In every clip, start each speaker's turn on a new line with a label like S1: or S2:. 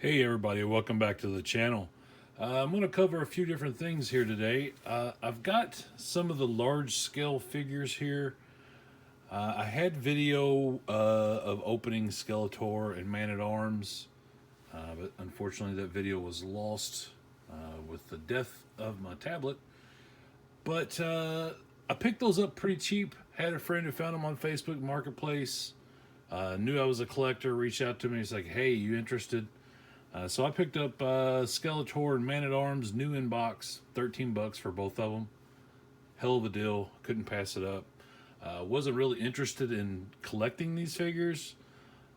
S1: Hey everybody, welcome back to the channel. I'm going to cover a few different things here today. I've got some of the large scale figures here. I had video of opening Skeletor and Man-at-Arms, but unfortunately that video was lost with the death of my tablet. But I picked those up pretty cheap. Had a friend who found them on Facebook Marketplace. Knew I was a collector, reached out to me. He's like, hey, you interested? So I picked up Skeletor and Man-at-Arms, new in box, 13 bucks for both of them. Hell of a deal, couldn't pass it up. Wasn't really interested in collecting these figures,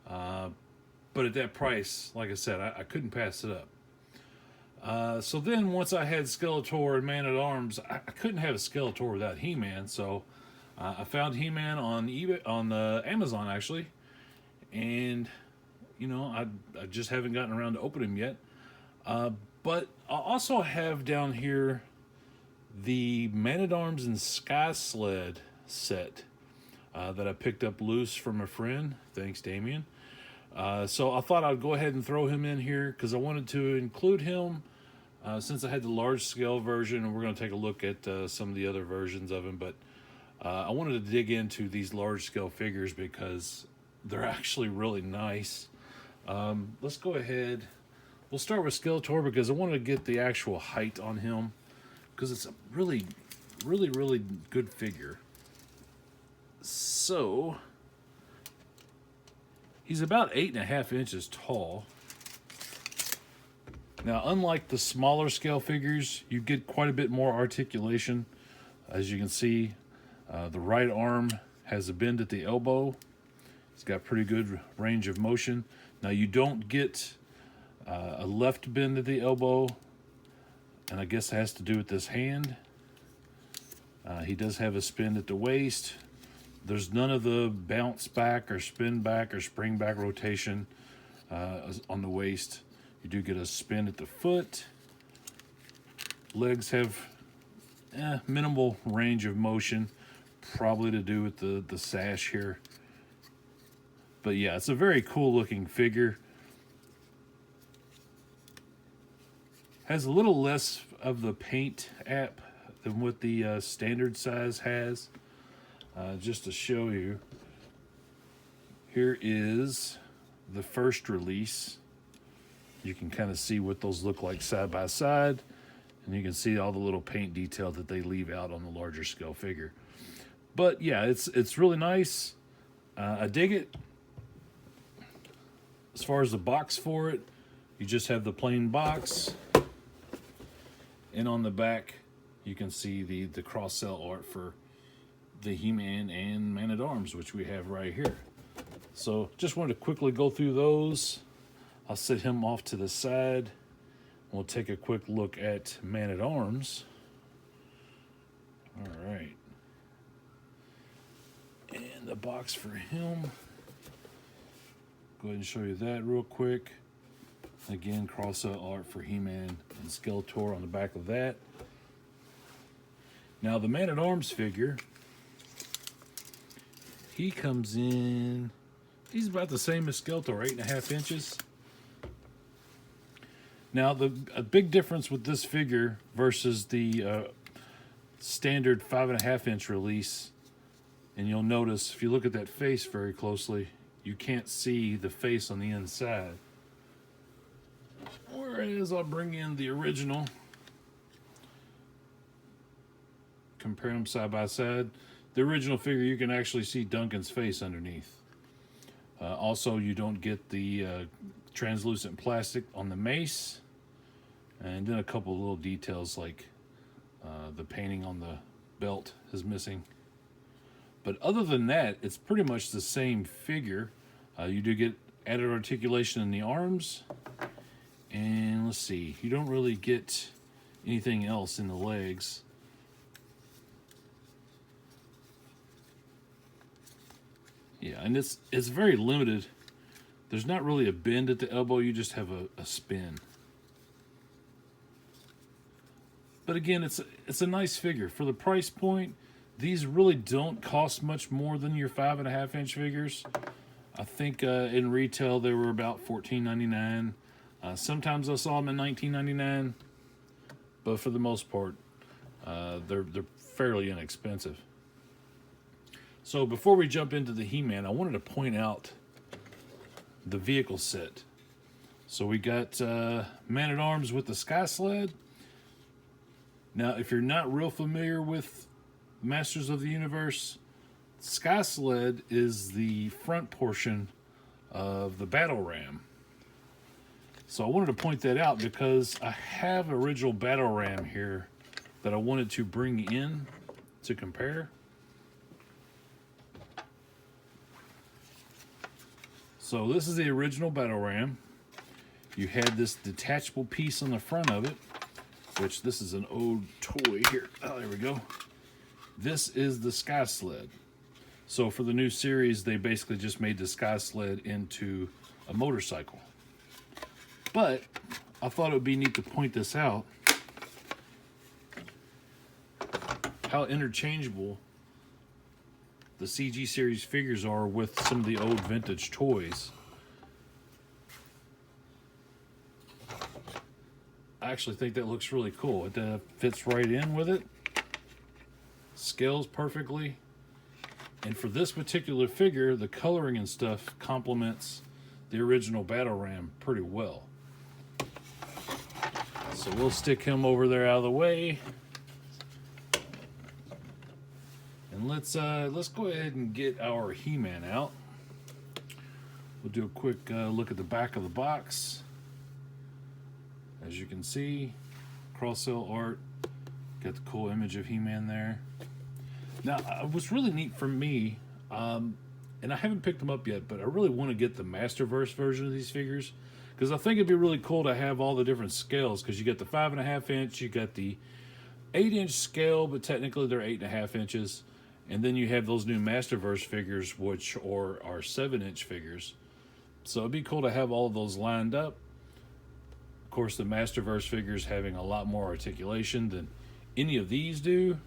S1: but at that price, like I said, I couldn't pass it up. So then once I had Skeletor and Man-at-Arms, I couldn't have a Skeletor without He-Man, so I found He-Man on eBay, on Amazon actually, and I just haven't gotten around to opening them yet. But I also have down here the Man-at-Arms and Sky Sled set that I picked up loose from a friend. Thanks, Damien. So I thought I'd go ahead and throw him in here because I wanted to include him since I had the large scale version, and we're going to take a look at some of the other versions of him. But I wanted to dig into these large scale figures because they're actually really nice. Let's go ahead. We'll start with Skeletor because I wanted to get the actual height on him because it's a really, really, really good figure. So, he's about 8.5 inches tall. Now, unlike the smaller scale figures, you get quite a bit more articulation. As you can see, the right arm has a bend at the elbow. It's got pretty good range of motion. Now you don't get a left bend at the elbow, and I guess it has to do with this hand. He does have a spin at the waist. There's none of the bounce back or spin back or spring back rotation on the waist. You do get a spin at the foot. Legs have minimal range of motion, probably to do with the sash here. But yeah, it's a very cool looking figure. Has a little less of the paint app than what the standard size has. Just to show you, here is the first release. You can kind of see what those look like side by side. And you can see all the little paint detail that they leave out on the larger scale figure. But yeah, it's really nice. I dig it. As far as the box for it, you just have the plain box. And on the back, you can see the cross-sell art for the He-Man and Man-at-Arms, which we have right here. So just wanted to quickly go through those. I'll set him off to the side. We'll take a quick look at Man-at-Arms. All right. And the box for him. Go ahead and show you that real quick. Again, cross-out art for He-Man and Skeletor on the back of that. Now the Man-at-Arms figure, he comes in, he's about the same as Skeletor, 8.5 inches. Now a big difference with this figure versus the standard 5.5 inch release, and you'll notice if you look at that face very closely, you can't see the face on the inside. Whereas I'll bring in the original, compare them side by side. The original figure, you can actually see Duncan's face underneath. Also, you don't get the translucent plastic on the mace. And then a couple of little details like the painting on the belt is missing. But other than that, it's pretty much the same figure. You do get added articulation in the arms. And let's see, you don't really get anything else in the legs. Yeah, and it's very limited. There's not really a bend at the elbow, you just have a spin. But again, it's a nice figure. For the price point, these really don't cost much more than your 5.5 inch figures. I think in retail they were about $14.99. Sometimes I saw them in $19.99, but for the most part, they're fairly inexpensive. So before we jump into the He-Man, I wanted to point out the vehicle set. So we got Man-at-Arms with the Sky Sled. Now, if you're not real familiar with Masters of the Universe, Sky Sled is the front portion of the battle ram. So I wanted to point that out because I have original battle ram here that I wanted to bring in to compare. So this is the original battle ram. You had this detachable piece on the front of it, which this is an old toy here. Oh, there we go. This is the Sky Sled. So for the new series, they basically just made the Sky Sled into a motorcycle. But I thought it would be neat to point this out, how interchangeable the CG series figures are with some of the old vintage toys. I actually think that looks really cool. It fits right in with it, scales perfectly, and for this particular figure, the coloring and stuff complements the original battle ram pretty well. So we'll stick him over there out of the way, and let's go ahead and get our He-Man out. We'll do a quick look at the back of the box. As you can see, cross-cell art, got the cool image of He-Man there. Now, what's really neat for me, and I haven't picked them up yet, but I really want to get the Masterverse version of these figures, because I think it'd be really cool to have all the different scales, because you got the 5.5 inch, you got the 8-inch scale, but technically they're 8.5 inches, and then you have those new Masterverse figures, which are 7-inch figures. So it'd be cool to have all of those lined up. Of course, the Masterverse figures having a lot more articulation than any of these do.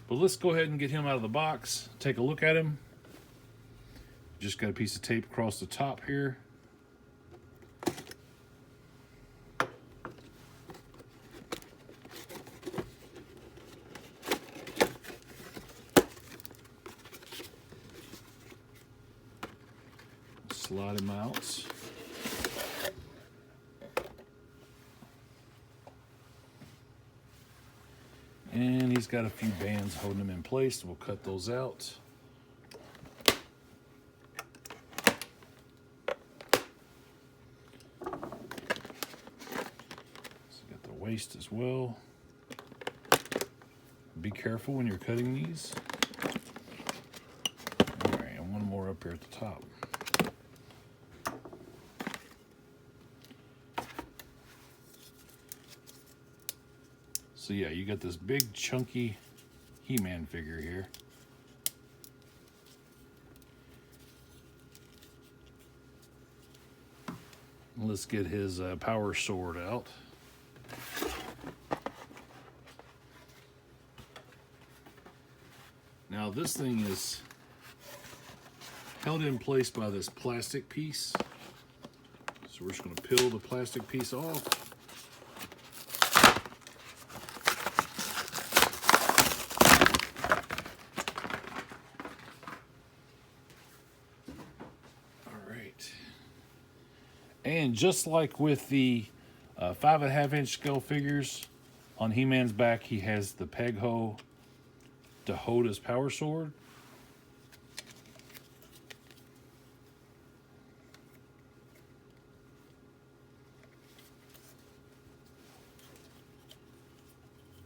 S1: But let's go ahead and get him out of the box, take a look at him. Just got a piece of tape across the top here. Slide him out. And he's got a few bands holding him in place. We'll cut those out. So got the waist as well. Be careful when you're cutting these. All right, and one more up here at the top. So yeah, you got this big chunky He-Man figure here. Let's get his power sword out. Now this thing is held in place by this plastic piece. So we're just going to peel the plastic piece off. And just like with the 5.5 inch scale figures, on He-Man's back he has the peg hoe to hold his power sword.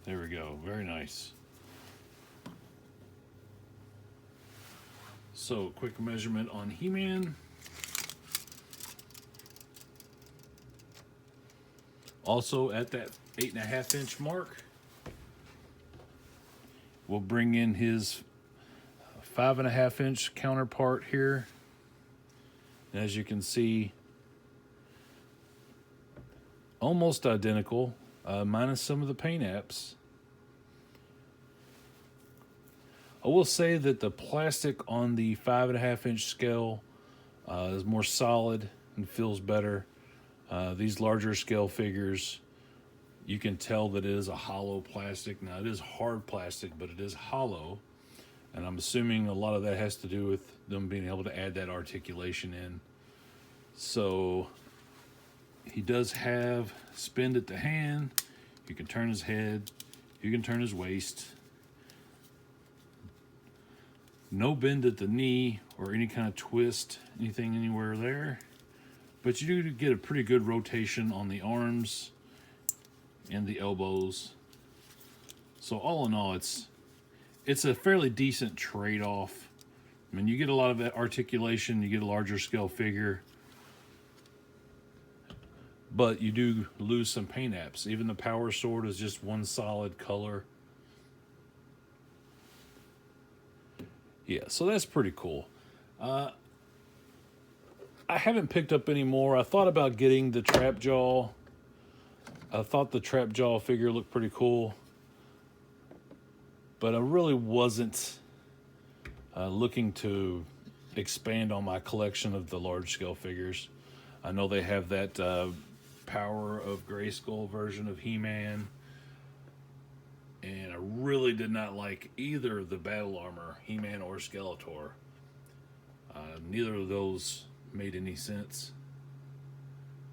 S1: There we go, very nice. So, quick measurement on He-Man. Also at that 8.5 inch mark, we'll bring in his 5.5 inch counterpart here. And as you can see, almost identical, minus some of the paint apps. I will say that the plastic on the 5.5 inch scale is more solid and feels better. These larger scale figures, you can tell that it is a hollow plastic. Now, it is hard plastic, but it is hollow. And I'm assuming a lot of that has to do with them being able to add that articulation in. So he does have spin at the hand. You can turn his head. You can turn his waist. No bend at the knee or any kind of twist, anything anywhere there. But you do get a pretty good rotation on the arms and the elbows. So all in all, it's a fairly decent trade-off. I mean, you get a lot of that articulation, you get a larger scale figure, but you do lose some paint apps. Even the power sword is just one solid color. Yeah, so that's pretty cool. I haven't picked up any more. I thought about getting the trap jaw. I thought the trap jaw figure looked pretty cool, but I really wasn't looking to expand on my collection of the large scale figures. I know they have that Power of Grayskull version of He-Man, and I really did not like either of the battle armor, He-Man or Skeletor. Neither of those made any sense.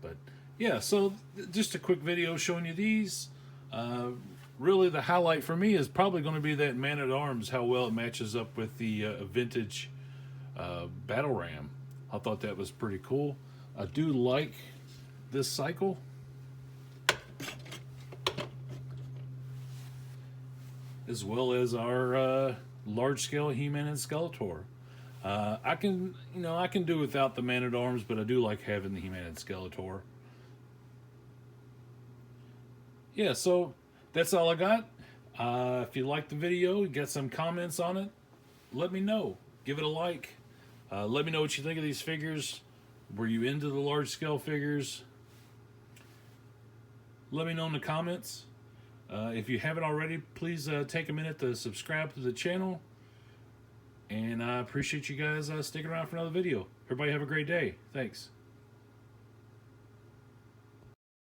S1: But yeah, so just a quick video showing you these. Really the highlight for me is probably going to be that Man-at-Arms, how well it matches up with the vintage Battle Ram. I thought that was pretty cool. I do like this cycle. As well as our large-scale He-Man and Skeletor. I can do without the Man-at-Arms, but I do like having the He-Man and Skeletor. Yeah, so that's all I got. If you liked the video, you got some comments on it, let me know. Give it a like. Let me know what you think of these figures. Were you into the large scale figures? Let me know in the comments. If you haven't already, please take a minute to subscribe to the channel. And I appreciate you guys sticking around for another video. Everybody have a great day. Thanks.